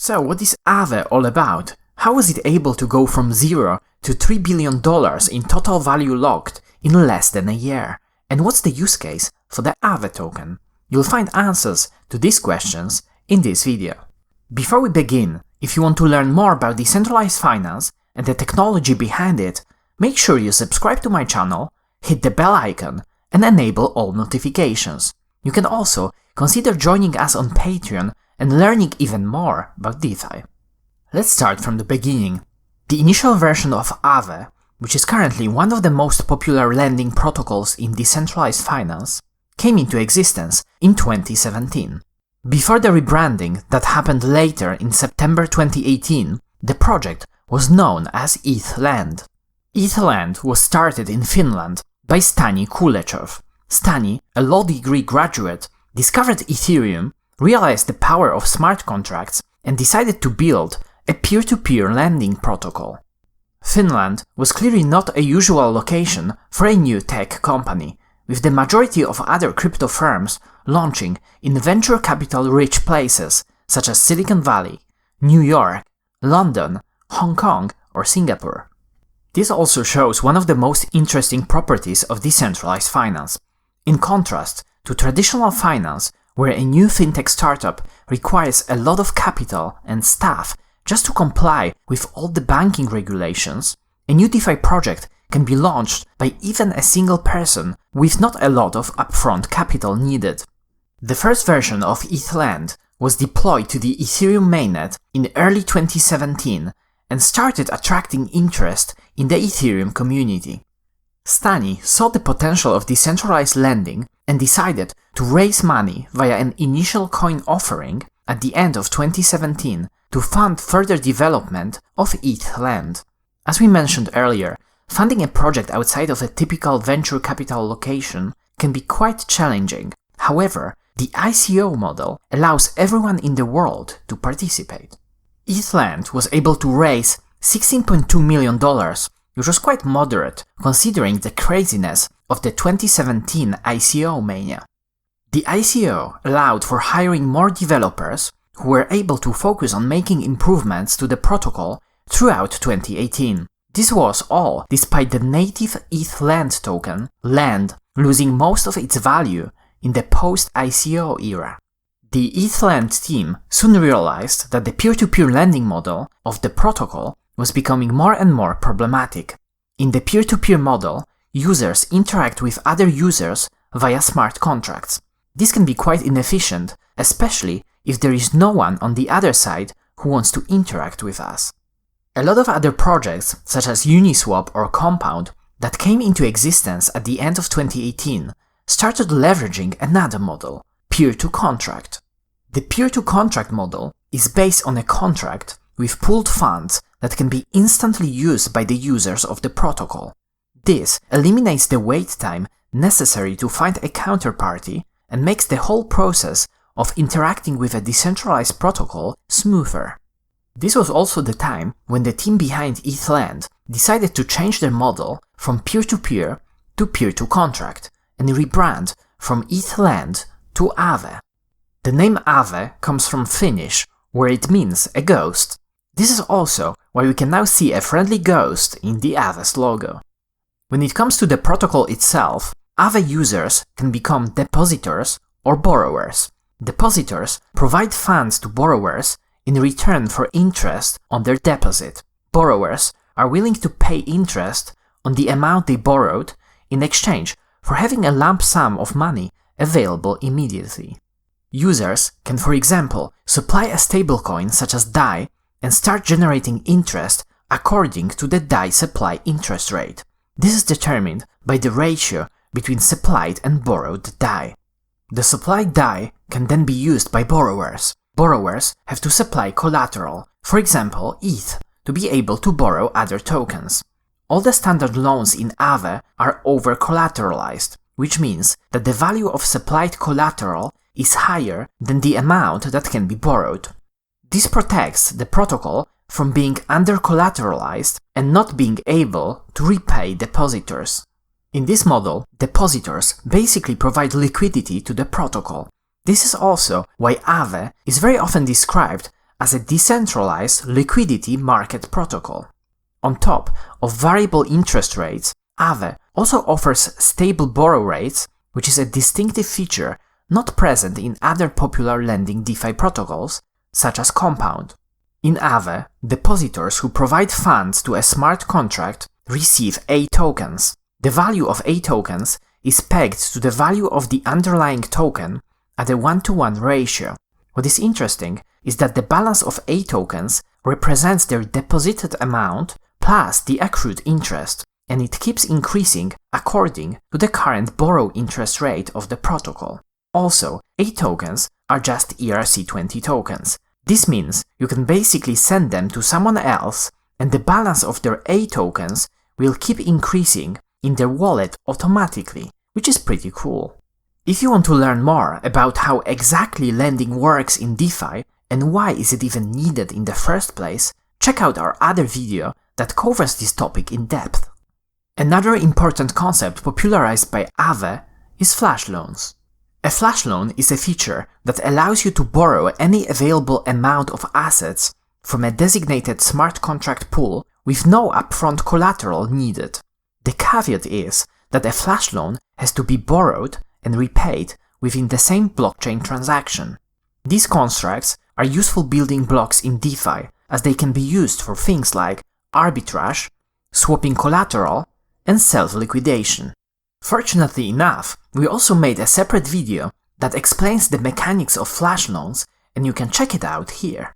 So what is Aave all about? How was it able to go from 0 to $3 billion in total value locked in less than a year? And what's the use case for the Aave token? You'll find answers to these questions in this video. Before we begin, if you want to learn more about decentralized finance and the technology behind it, make sure you subscribe to my channel, hit the bell icon, and enable all notifications. You can also consider joining us on Patreon and learning even more about DeFi. Let's start from the beginning. The initial version of Aave, which is currently one of the most popular lending protocols in decentralized finance, came into existence in 2017. Before the rebranding that happened later in September 2018, the project was known as ETHLand. ETHLand was started in Finland by Stani Kulechov. Stani, a law degree graduate, discovered Ethereum, realized the power of smart contracts, and decided to build a peer-to-peer lending protocol. Finland was clearly not a usual location for a new tech company, with the majority of other crypto firms launching in venture capital-rich places such as Silicon Valley, New York, London, Hong Kong, or Singapore. This also shows one of the most interesting properties of decentralized finance. In contrast to traditional finance, where a new fintech startup requires a lot of capital and staff just to comply with all the banking regulations, a new DeFi project can be launched by even a single person with not a lot of upfront capital needed. The first version of ETHLand was deployed to the Ethereum mainnet in early 2017 and started attracting interest in the Ethereum community. Stani saw the potential of decentralized lending and decided to raise money via an initial coin offering at the end of 2017 to fund further development of ETHLand. As we mentioned earlier, funding a project outside of a typical venture capital location can be quite challenging. However, the ICO model allows everyone in the world to participate. ETHLand was able to raise $16.2 million, which was quite moderate considering the craziness of the 2017 ICO mania. The ICO allowed for hiring more developers who were able to focus on making improvements to the protocol throughout 2018. This was all despite the native ETHLand token, LAND, losing most of its value in the post-ICO era. The ETHLand team soon realized that the peer-to-peer lending model of the protocol was becoming more and more problematic. In the peer-to-peer model, users interact with other users via smart contracts. This can be quite inefficient, especially if there is no one on the other side who wants to interact with us. A lot of other projects, such as Uniswap or Compound, that came into existence at the end of 2018, started leveraging another model, peer-to-contract. The peer-to-contract model is based on a contract with pooled funds that can be instantly used by the users of the protocol. This eliminates the wait time necessary to find a counterparty and makes the whole process of interacting with a decentralized protocol smoother. This was also the time when the team behind ETHLand decided to change their model from peer-to-peer to peer-to-contract and rebrand from ETHLand to Aave. The name Aave comes from Finnish, where it means a ghost. This is also why we can now see a friendly ghost in the Aave's logo. When it comes to the protocol itself, Aave users can become depositors or borrowers. Depositors provide funds to borrowers in return for interest on their deposit. Borrowers are willing to pay interest on the amount they borrowed in exchange for having a lump sum of money available immediately. Users can, for example, supply a stablecoin such as DAI and start generating interest according to the DAI supply interest rate. This is determined by the ratio between supplied and borrowed DAI. The supplied DAI can then be used by borrowers. Borrowers have to supply collateral, for example ETH, to be able to borrow other tokens. All the standard loans in Aave are over-collateralized, which means that the value of supplied collateral is higher than the amount that can be borrowed. This protects the protocol from being under-collateralized and not being able to repay depositors. In this model, depositors basically provide liquidity to the protocol. This is also why Aave is very often described as a decentralized liquidity market protocol. On top of variable interest rates, Aave also offers stable borrow rates, which is a distinctive feature not present in other popular lending DeFi protocols, such as Compound. In Aave, depositors who provide funds to a smart contract receive A tokens. The value of A tokens is pegged to the value of the underlying token at a 1-to-1 ratio. What is interesting is that the balance of A tokens represents their deposited amount plus the accrued interest, and it keeps increasing according to the current borrow interest rate of the protocol. Also, A tokens are just ERC20 tokens. This means you can basically send them to someone else, and the balance of their A tokens will keep increasing in their wallet automatically, which is pretty cool. If you want to learn more about how exactly lending works in DeFi and why is it even needed in the first place, check out our other video that covers this topic in depth. Another important concept popularized by Aave is flash loans. A flash loan is a feature that allows you to borrow any available amount of assets from a designated smart contract pool with no upfront collateral needed. The caveat is that a flash loan has to be borrowed and repaid within the same blockchain transaction. These constructs are useful building blocks in DeFi, as they can be used for things like arbitrage, swapping collateral, and self-liquidation. Fortunately enough, we also made a separate video that explains the mechanics of flash loans, and you can check it out here.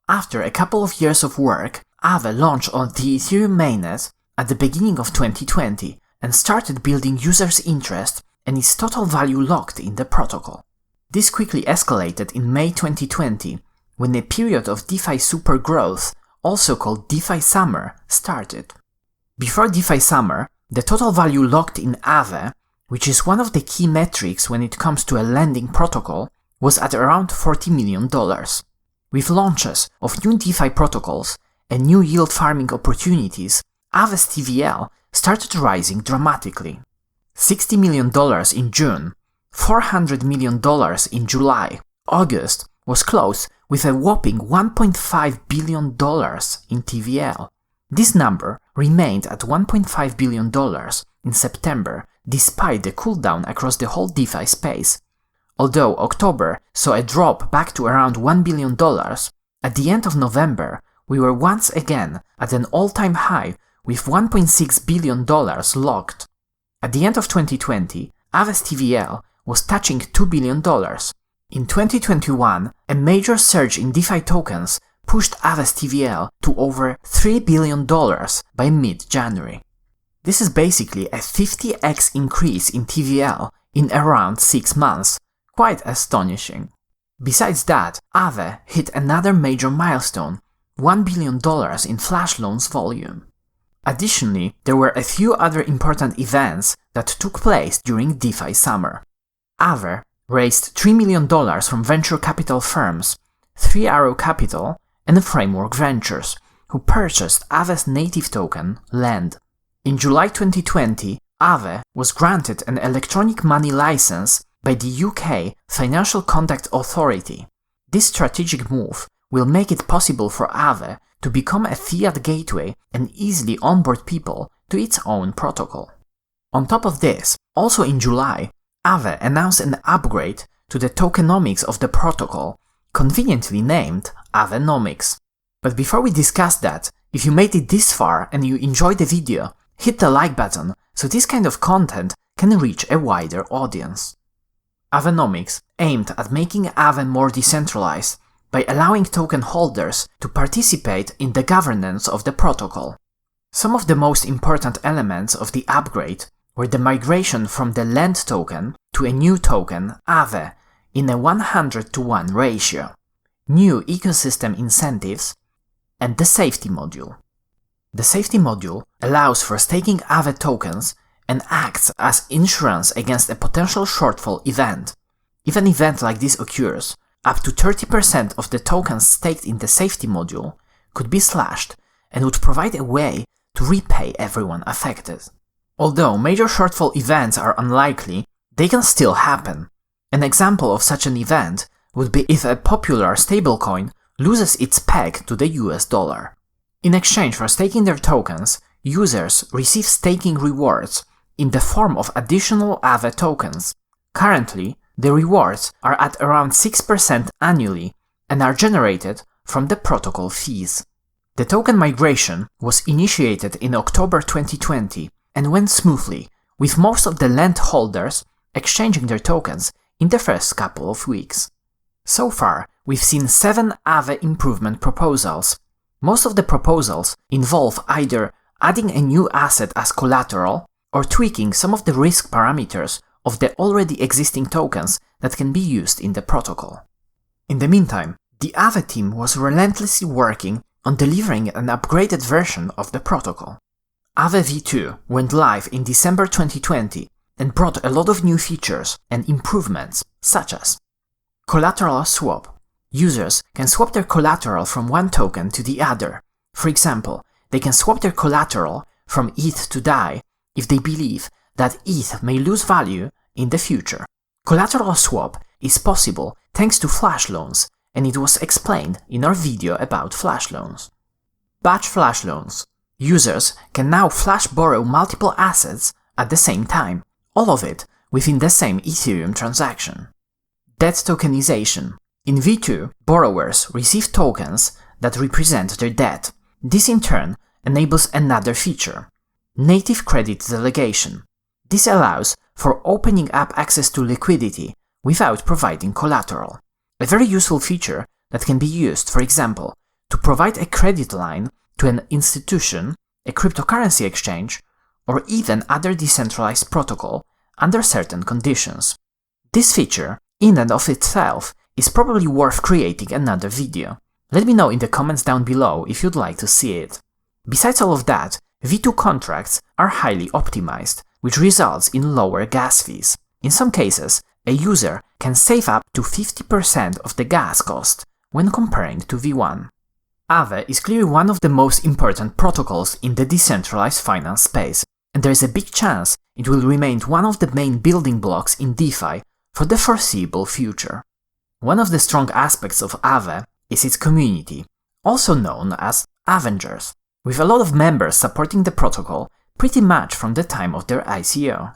After a couple of years of work, Aave launched on the Ethereum mainnet at the beginning of 2020 and started building users' interest and its total value locked in the protocol. This quickly escalated in May 2020, when a period of DeFi super growth, also called DeFi Summer, started. Before DeFi Summer, the total value locked in Aave, which is one of the key metrics when it comes to a lending protocol, was at around $40 million. With launches of new DeFi protocols and new yield farming opportunities, Aave's TVL started rising dramatically. $60 million in June, $400 million in July. August was closed with a whopping $1.5 billion in TVL. This number remained at $1.5 billion in September despite the cooldown across the whole DeFi space. Although October saw a drop back to around $1 billion, at the end of November we were once again at an all-time high with $1.6 billion locked. At the end of 2020, Aave's TVL was touching $2 billion. In 2021, a major surge in DeFi tokens pushed Aave's TVL to over $3 billion by mid-January. This is basically a 50x increase in TVL in around 6 months, quite astonishing. Besides that, Aave hit another major milestone, $1 billion in flash loans volume. Additionally, there were a few other important events that took place during DeFi Summer. Aave raised $3 million from venture capital firms, 3 Arrow Capital and Framework Ventures, who purchased Aave's native token, LEND. In July 2020, Aave was granted an electronic money license by the UK Financial Conduct Authority. This strategic move will make it possible for Aave to become a fiat gateway and easily onboard people to its own protocol. On top of this, also in July, Aave announced an upgrade to the tokenomics of the protocol, conveniently named Aavenomics. But before we discuss that, if you made it this far and you enjoyed the video, hit the like button so this kind of content can reach a wider audience. Aavenomics aimed at making Aave more decentralized by allowing token holders to participate in the governance of the protocol. Some of the most important elements of the upgrade were the migration from the LEND token to a new token, Aave, in a 100-to-1 ratio, new ecosystem incentives, and the safety module. The safety module allows for staking Aave tokens and acts as insurance against a potential shortfall event. If an event like this occurs, up to 30% of the tokens staked in the safety module could be slashed and would provide a way to repay everyone affected. Although major shortfall events are unlikely, they can still happen. An example of such an event would be if a popular stablecoin loses its peg to the US dollar. In exchange for staking their tokens, users receive staking rewards in the form of additional Aave tokens. Currently, the rewards are at around 6% annually and are generated from the protocol fees. The token migration was initiated in October 2020 and went smoothly, with most of the land holders exchanging their tokens in the first couple of weeks. So far, we've seen 7 Aave improvement proposals. Most of the proposals involve either adding a new asset as collateral or tweaking some of the risk parameters of the already existing tokens that can be used in the protocol. In the meantime, the Aave team was relentlessly working on delivering an upgraded version of the protocol. Aave v2 went live in December 2020 and brought a lot of new features and improvements, such as collateral swap. Users can swap their collateral from one token to the other. For example, they can swap their collateral from ETH to DAI if they believe that ETH may lose value in the future. Collateral swap is possible thanks to flash loans, and it was explained in our video about flash loans. Batch flash loans. Users can now flash borrow multiple assets at the same time, all of it within the same Ethereum transaction. Debt tokenization. In V2, borrowers receive tokens that represent their debt. This in turn enables another feature, native credit delegation. This allows for opening up access to liquidity without providing collateral. A very useful feature that can be used, for example, to provide a credit line to an institution, a cryptocurrency exchange, or even other decentralized protocol under certain conditions. This feature, in and of itself, is probably worth creating another video. Let me know in the comments down below if you'd like to see it. Besides all of that, V2 contracts are highly optimized, which results in lower gas fees. In some cases, a user can save up to 50% of the gas cost when comparing to V1. Aave is clearly one of the most important protocols in the decentralized finance space, and there is a big chance it will remain one of the main building blocks in DeFi for the foreseeable future. One of the strong aspects of Aave is its community, also known as Avengers, with a lot of members supporting the protocol pretty much from the time of their ICO.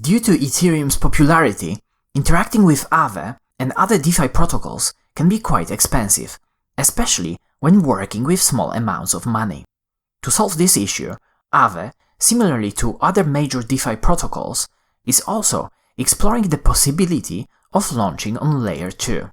Due to Ethereum's popularity, interacting with Aave and other DeFi protocols can be quite expensive, especially when working with small amounts of money. To solve this issue, Aave, similarly to other major DeFi protocols, is also exploring the possibility of launching on Layer 2.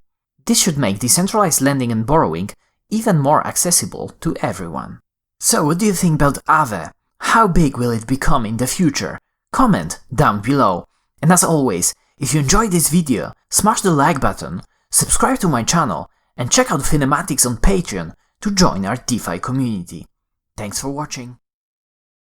This should make decentralized lending and borrowing even more accessible to everyone. So what do you think about Aave? How big will it become in the future? Comment down below. And as always, if you enjoyed this video, smash the like button, subscribe to my channel, and check out Finematics on Patreon to join our DeFi community. Thanks for watching.